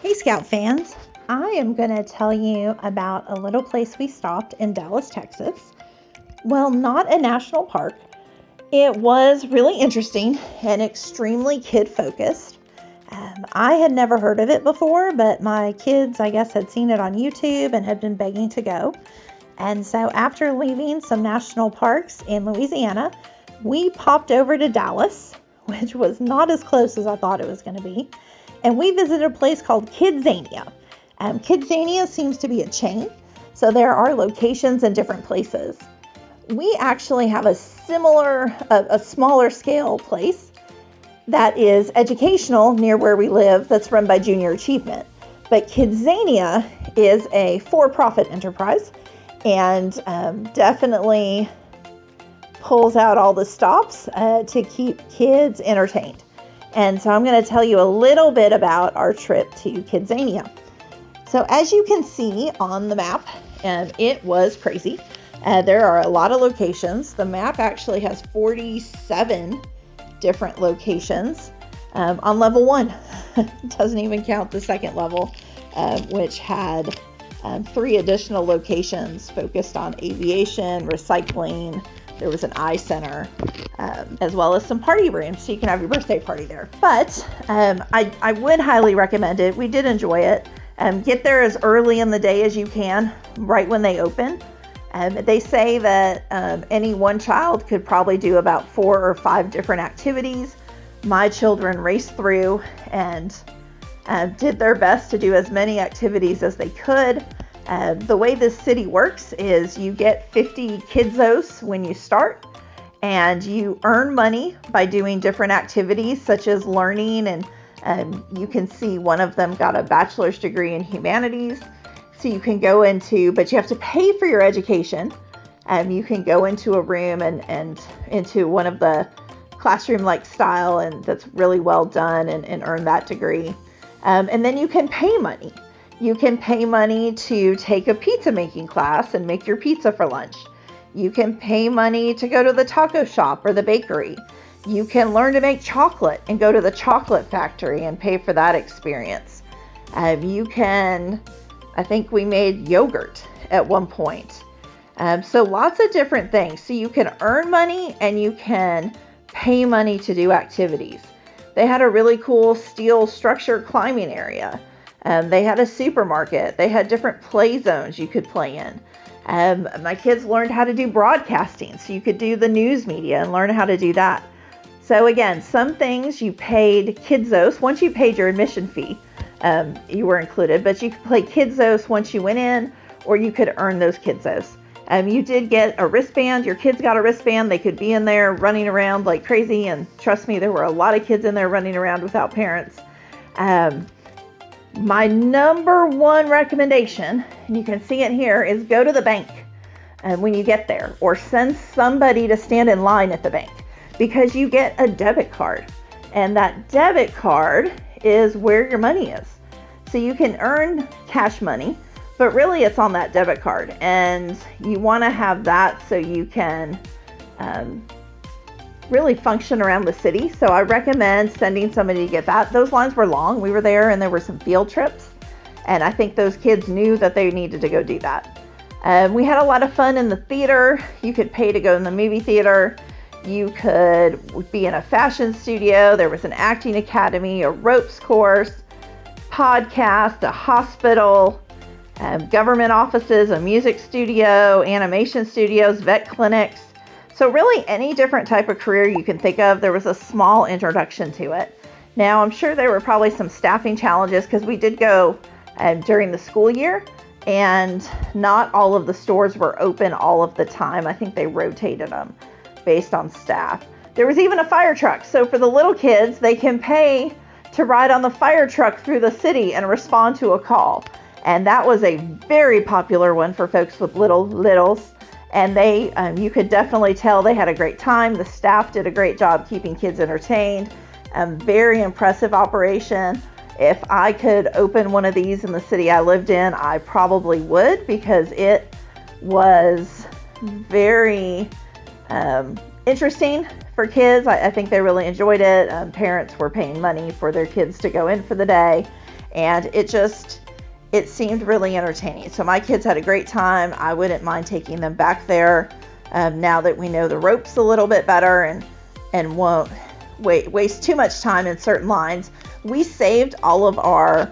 Hey Scout fans, I am going to tell you about a little place we stopped in Dallas, Texas. Well, not a national park. It was really interesting and extremely kid-focused. I had never heard of it before, but my kids, I guess, had seen it on YouTube and had been begging to go. And so after leaving some national parks in Louisiana, we popped over to Dallas, which was not as close as I thought it was going to be. And we visited a place called Kidszania. Kidszania seems to be a chain, so there are locations in different places. We actually have a smaller scale place that is educational near where we live that's run by Junior Achievement. But Kidszania is a for-profit enterprise and definitely pulls out all the stops to keep kids entertained. And so I'm going to tell you a little bit about our trip to Kidszania. So as you can see on the map, it was crazy. There are a lot of locations. The map actually has 47 different locations on level 1. It doesn't even count the second level, which had 3 additional locations focused on aviation, recycling. There was an eye center, as well as some party rooms, so you can have your birthday party there. But I would highly recommend it. We did enjoy it. Get there as early in the day as you can, right when they open. They say that any one child could probably do about 4 or 5 different activities. My children raced through and did their best to do as many activities as they could. The way this city works is you get 50 Kidzos when you start, and you earn money by doing different activities such as learning, and you can see one of them got a bachelor's degree in humanities. So you can go into, but you have to pay for your education. You can go into a room and into one of the classroom-like style, and that's really well done, and earn that degree. And then you can pay money. You can pay money to take a pizza making class and make your pizza for lunch. You can pay money to go to the taco shop or the bakery. You can learn to make chocolate and go to the chocolate factory and pay for that experience. You can, I think we made yogurt at one point. So lots of different things. So you can earn money and you can pay money to do activities. They had a really cool steel structure climbing area. They had a supermarket. They had different play zones you could play in. My kids learned how to do broadcasting, so you could do the news media and learn how to do that. So again, some things you paid Kidzos. Once you paid your admission fee, you were included, but you could play Kidzos once you went in, or you could earn those Kidzos. You did get a wristband. Your kids got a wristband. They could be in there running around like crazy, and trust me, there were a lot of kids in there running around without parents. My number one recommendation, and you can see it here, is go to the bank when you get there, or send somebody to stand in line at the bank, because you get a debit card, and that debit card is where your money is. So you can earn cash money, but really it's on that debit card, and you want to have that so you can really function around the city. So I recommend sending somebody to get that. Those lines were long. We were there and there were some field trips, and I think those kids knew that they needed to go do that. We had a lot of fun in the theater. You could pay to go in the movie theater. You could be in a fashion studio. There was an acting academy, a ropes course, podcast, a hospital, government offices, a music studio, animation studios, vet clinics. So really any different type of career you can think of, there was a small introduction to it. Now, I'm sure there were probably some staffing challenges because we did go during the school year, and not all of the stores were open all of the time. I think they rotated them based on staff. There was even a fire truck. So for the little kids, they can pay to ride on the fire truck through the city and respond to a call. And that was a very popular one for folks with littles. And they, you could definitely tell they had a great time. The staff did a great job keeping kids entertained. Very impressive operation. If I could open one of these in the city I lived in, I probably would, because it was very interesting for kids. I think they really enjoyed it. Parents were paying money for their kids to go in for the day. And it seemed really entertaining. So my kids had a great time. I wouldn't mind taking them back there now that we know the ropes a little bit better and won't waste too much time in certain lines. We saved all of our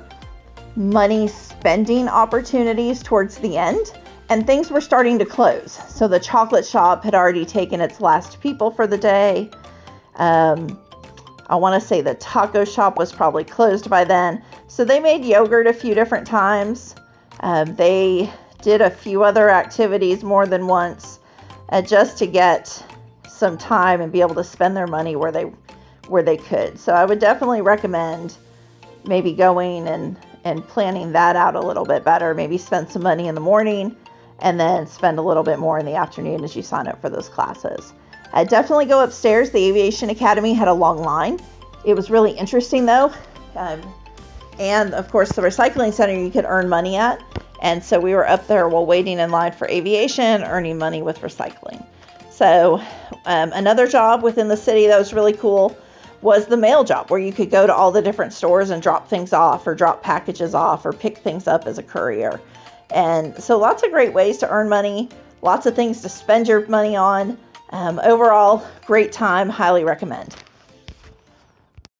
money spending opportunities towards the end, and things were starting to close. So the chocolate shop had already taken its last people for the day. I want to say the taco shop was probably closed by then. So they made yogurt a few different times. They did a few other activities more than once just to get some time and be able to spend their money where they could. So I would definitely recommend maybe going and planning that out a little bit better. Maybe spend some money in the morning and then spend a little bit more in the afternoon as you sign up for those classes. Definitely go upstairs. The Aviation Academy had a long line. It was really interesting though. And of course the recycling center you could earn money at. And so we were up there while waiting in line for aviation, earning money with recycling. So another job within the city that was really cool was the mail job, where you could go to all the different stores and drop things off or drop packages off or pick things up as a courier. And so lots of great ways to earn money, lots of things to spend your money on. Overall, great time, highly recommend.